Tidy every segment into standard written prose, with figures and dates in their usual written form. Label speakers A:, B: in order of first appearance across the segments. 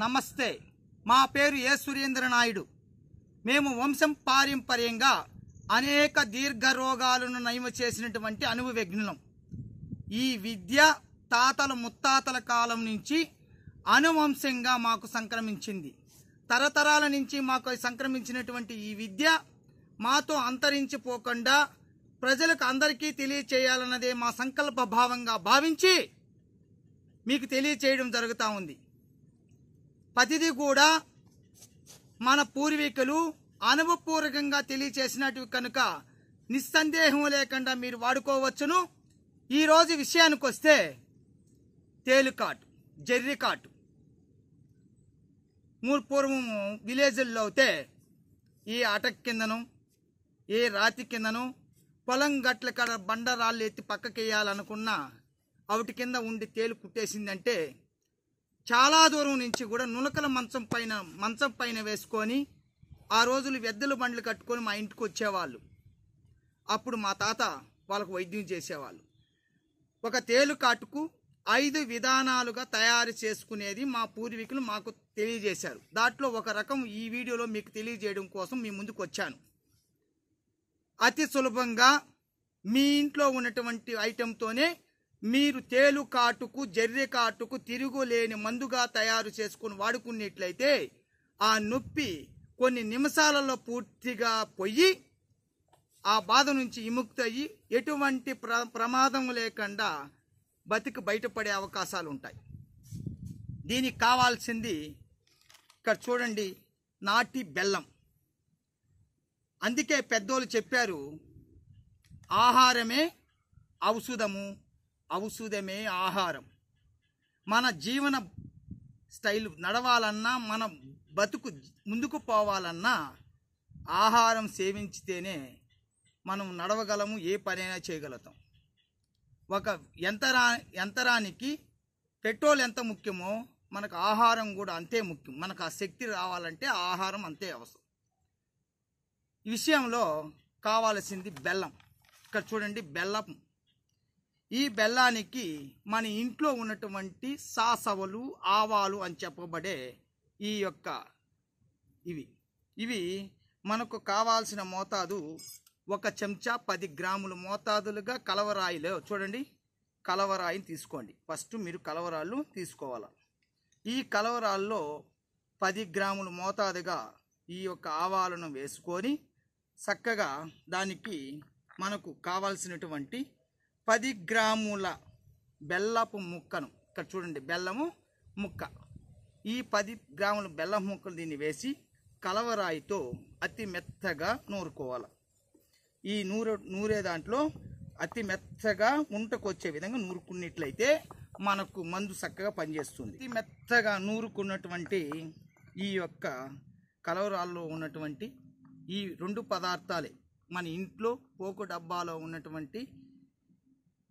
A: నమస్తే. మా పేరు ఏ సురేంద్ర నాయుడు. మేము వంశం పారంపర్యంగా అనేక దీర్ఘ రోగాలను నయం చేసినటువంటి అనుభవజ్ఞులం. ఈ విద్య తాతల ముత్తాతల కాలం నుంచి అనువంశంగా మాకు సంక్రమించింది. తరతరాల నుంచి మాకు సంక్రమించినటువంటి ఈ విద్య మాతో అంతరించిపోకుండా ప్రజలకు అందరికీ తెలియచేయాలన్నదే మా సంకల్ప భావంగా భావించి మీకు తెలియచేయడం జరుగుతూ ఉంది. ప్రతిదీ కూడా మన పూర్వీకులు అనుభవపూర్వకంగా తెలియచేసినట్టు కనుక నిస్సందేహం లేకుండా మీరు వాడుకోవచ్చును. ఈరోజు విషయానికి వస్తే తేలుకాటు, జర్రికాటు. పూర్వం విలేజ్ల్లో అయితే ఈ అటక్ కిందను, ఏ రాతి కిందను, పొలం గట్ల కాడ బండరాళ్ళు ఎత్తి పక్కకేయాలనుకున్నా వాటి కింద ఉండి తేలు కుట్టేసిందంటే చాలా దూరం నుంచి కూడా నులకల మంచం పైన వేసుకొని ఆ రోజులు వెద్దల బండ్లు కట్టుకొని మా ఇంటికి వచ్చేవాళ్ళు. అప్పుడు మా తాత వాళ్ళకు వైద్యం చేసేవాళ్ళు. ఒక తేలు కాటుకు 5 విధానాలుగా తయారు చేసుకునేది మా పూర్వీకులు మాకు తెలియజేశారు. దాంట్లో ఒక రకం ఈ వీడియోలో మీకు తెలియజేయడం కోసం మీ ముందుకు వచ్చాను. అతి సులభంగా మీ ఇంట్లో ఉన్నటువంటి ఐటెంతోనే మీరు తేలు కాటుకు, జర్రి కాటుకు తిరుగులేని మందుగా తయారు చేసుకుని వాడుకున్నట్లయితే ఆ నొప్పి కొన్ని నిమిషాలలో పూర్తిగా పోయి ఆ బాధ నుంచి విముక్తయ్యి ఎటువంటి ప్రమాదం లేకుండా బతికి బయటపడే అవకాశాలు ఉంటాయి. దీనికి కావాల్సింది ఇక్కడ చూడండి, నాటి బెల్లం. అందుకే పెద్దోళ్ళు చెప్పారు, ఆహారమే ఔషధము, ఔషధమే ఆహారం. మన జీవన స్టైల్ నడవాలన్నా, మన బతుకు ముందుకు పోవాలన్నా ఆహారం సేవించితేనే మనం నడవగలము, ఏ పనైనా చేయగలుగుతాం. ఒక యంత్రానికి పెట్రోల్ ఎంత ముఖ్యమో మనకు ఆహారం కూడా అంతే ముఖ్యం. మనకు ఆ శక్తి రావాలంటే ఆహారం అంతే అవసరం. ఈ విషయంలో కావాల్సింది బెల్లం. ఇక్కడ చూడండి, బెల్లం. ఈ బెల్లానికి మన ఇంట్లో ఉన్నటువంటి సాసవలు, ఆవాలు అని చెప్పబడే ఈ యొక్క ఇవి మనకు కావాల్సిన మోతాదు 1 చెంచా 10 గ్రాముల మోతాదులుగా కలవరాయిలో చూడండి, కలవరాయిని తీసుకోండి. ఫస్ట్ మీరు కలవరాళ్ళు తీసుకోవాలి. ఈ కలవరాల్లో 10 గ్రాముల మోతాదుగా ఈ యొక్క ఆవాలను వేసుకొని చక్కగా దానికి మనకు కావాల్సినటువంటి 10 గ్రాముల బెల్లపు ముక్కను ఇక్కడ చూడండి, బెల్లము ముక్క. ఈ 10 గ్రాముల బెల్లం ముక్కలు దీన్ని వేసి కలవరాయితో అతి మెత్తగా నూరుకోవాలి. ఈ నూరే దాంట్లో అతి మెత్తగా ఉంటకొచ్చే విధంగా నూరుకున్నట్లయితే మనకు మందు చక్కగా పనిచేస్తుంది. అతి మెత్తగా నూరుకున్నటువంటి ఈ యొక్క కలవరాల్లో ఉన్నటువంటి ఈ 2 పదార్థాలే మన ఇంట్లో పోకు డబ్బాలో ఉన్నటువంటి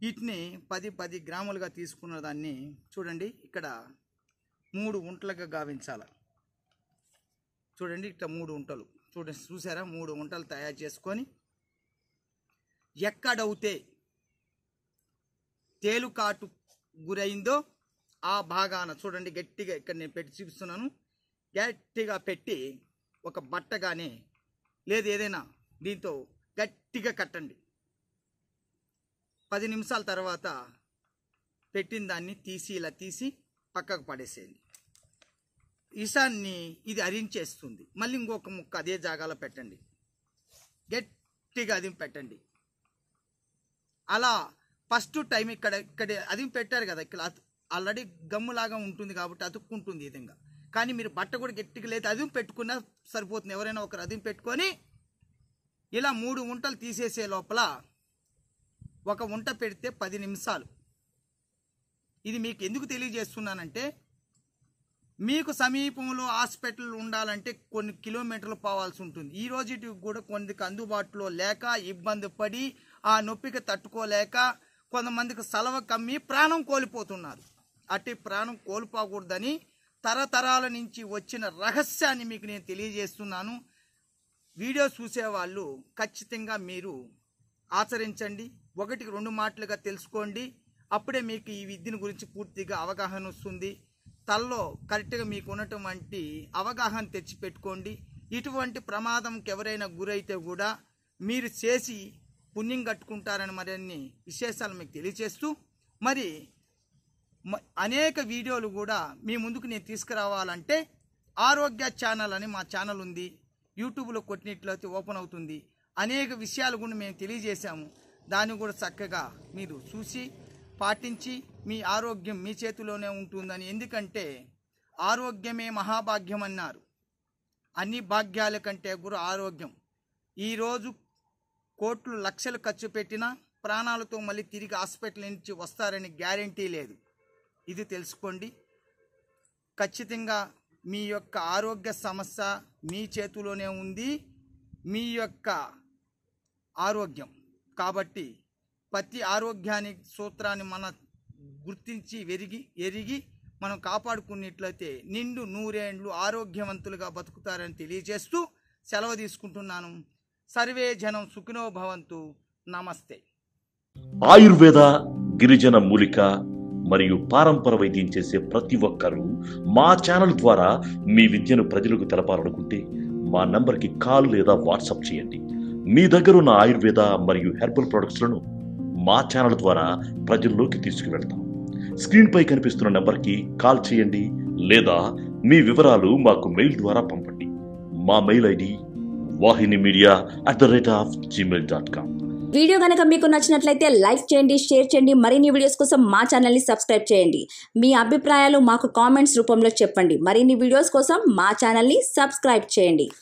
A: వీటిని 10 గ్రాములుగా తీసుకున్న దాన్ని చూడండి, ఇక్కడ 3 ఉంటలుగా గావించాలి. చూడండి, ఇక్కడ 3 ఉంటలు చూసారా? 3 ఉంటలు తయారు చేసుకొని ఎక్కడైతే తేలుకాటు గురైందో ఆ భాగాన చూడండి గట్టిగా, ఇక్కడ నేను పెట్టి చూపిస్తున్నాను, గట్టిగా పెట్టి ఒక బట్ట కానీ లేదు ఏదైనా దీంతో గట్టిగా కట్టండి. 10 నిమిషాల తర్వాత పెట్టిన దాన్ని ఇలా తీసి పక్కకు పడేసేయండి. ఈశాన్ని ఇది అరించేస్తుంది. మళ్ళీ ఇంకొక ముక్క అదే జాగాలో పెట్టండి, గట్టిగా అదిం పెట్టండి. అలా ఫస్ట్ టైం ఇక్కడ అదిం పెట్టారు కదా, ఇక్కడ ఆల్రెడీ గమ్ములాగా ఉంటుంది కాబట్టి అతుక్కుంటుంది ఈ విధంగా. కానీ మీరు బట్ట కూడా గట్టిగా లేదు అదిం పెట్టుకున్నా సరిపోతుంది. ఎవరైనా ఒకరు అదిం పెట్టుకొని ఇలా 3 ఉంటలు తీసేసే లోపల 1 ఉంట పెడితే 10 నిమిషాలు. ఇది మీకు ఎందుకు తెలియజేస్తున్నానంటే, మీకు సమీపంలో హాస్పిటల్ ఉండాలంటే కొన్ని కిలోమీటర్లు పోవాల్సి ఉంటుంది. ఈ రోజుకి కూడా కొందరికి అందుబాటులో లేక ఇబ్బంది పడి ఆ నొప్పికి తట్టుకోలేక కొంతమందికి సలవ కమ్మి ప్రాణం కోల్పోతున్నారు. అట్టి ప్రాణం కోల్పోకూడదని తరతరాల నుంచి వచ్చిన రహస్యాన్ని మీకు నేను తెలియజేస్తున్నాను. వీడియో చూసేవాళ్ళు ఖచ్చితంగా మీరు ఆచరించండి. 1కి 2 మాటలుగా తెలుసుకోండి. అప్పుడే మీకు ఈ విద్యను గురించి పూర్తిగా అవగాహన వస్తుంది. తలలో కరెక్ట్గా మీకు ఉన్నటువంటి అవగాహన తెచ్చిపెట్టుకోండి. ఇటువంటి ప్రమాదంకి ఎవరైనా గురైతే కూడా మీరు చేసి పుణ్యం కట్టుకుంటారని మరిన్ని విశేషాలు మీకు తెలియజేస్తూ, మరి అనేక వీడియోలు కూడా మీ ముందుకు నేను తీసుకురావాలంటే ఆరోగ్య ఛానల్ అని మా ఛానల్ ఉంది. యూట్యూబ్లో కొట్టినట్లయితే ఓపెన్ అవుతుంది. అనేక విషయాలు కూడా మేము తెలియజేశాము. దాన్ని కూడా చక్కగా మీరు చూసి పాటించి మీ ఆరోగ్యం మీ చేతిలోనే ఉంటుందని. ఎందుకంటే ఆరోగ్యమే మహాభాగ్యం అన్నారు. అన్ని భాగ్యాల కంటే కూడా ఆరోగ్యం. ఈరోజు కోట్లు లక్షలు ఖర్చు పెట్టినా ప్రాణాలతో మళ్ళీ తిరిగి హాస్పిటల్ నుంచి వస్తారని గ్యారంటీ లేదు. ఇది తెలుసుకోండి. ఖచ్చితంగా మీ యొక్క ఆరోగ్య సమస్య మీ చేతిలోనే ఉంది, మీ యొక్క ఆరోగ్యం. కాబట్టి ప్రతి ఆరోగ్యానికి సూత్రాన్ని మనం గుర్తించి ఎరిగి మనం కాపాడుకున్నట్లయితే నిండు నూరేండ్లు ఆరోగ్యవంతులుగా బతుకుతారని తెలియజేస్తూ సెలవు తీసుకుంటున్నాను. సర్వే జనం సుఖినో భవంతు. నమస్తే.
B: ఆయుర్వేద, గిరిజన మూలిక మరియు పారంపర వైద్యం చేసే ప్రతి ఒక్కరూ మా ఛానల్ ద్వారా మీ విద్యను ప్రజలకు తెలపాలనుకుంటే మా నంబర్కి కాల్ లేదా వాట్సాప్ చేయండి. మీ దగ్గర ఉన్న ఆయుర్వేద మరియు హెర్బల్ ప్రొడక్ట్స్లను మా ఛానల్ ద్వారా ప్రజల్లోకి తీసుకువెళ్తాం. స్క్రీన్పై కనిపిస్తున్న నెంబర్కి కాల్ చేయండి లేదా మీ వివరాలు మాకు మెయిల్ ద్వారా పంపండి. మా మెయిల్ ఐడి wahinimedia@gmail.com.
C: వీడియో కనుక మీకు నచ్చినట్లయితే లైక్ చేయండి, షేర్ చేయండి. మరిన్ని వీడియోస్ కోసం మా ఛానల్ని సబ్స్క్రైబ్ చేయండి. మీ అభిప్రాయాలు మాకు కామెంట్స్ రూపంలో చెప్పండి. మరిన్ని వీడియోస్ కోసం మా ఛానల్ని సబ్స్క్రైబ్ చేయండి.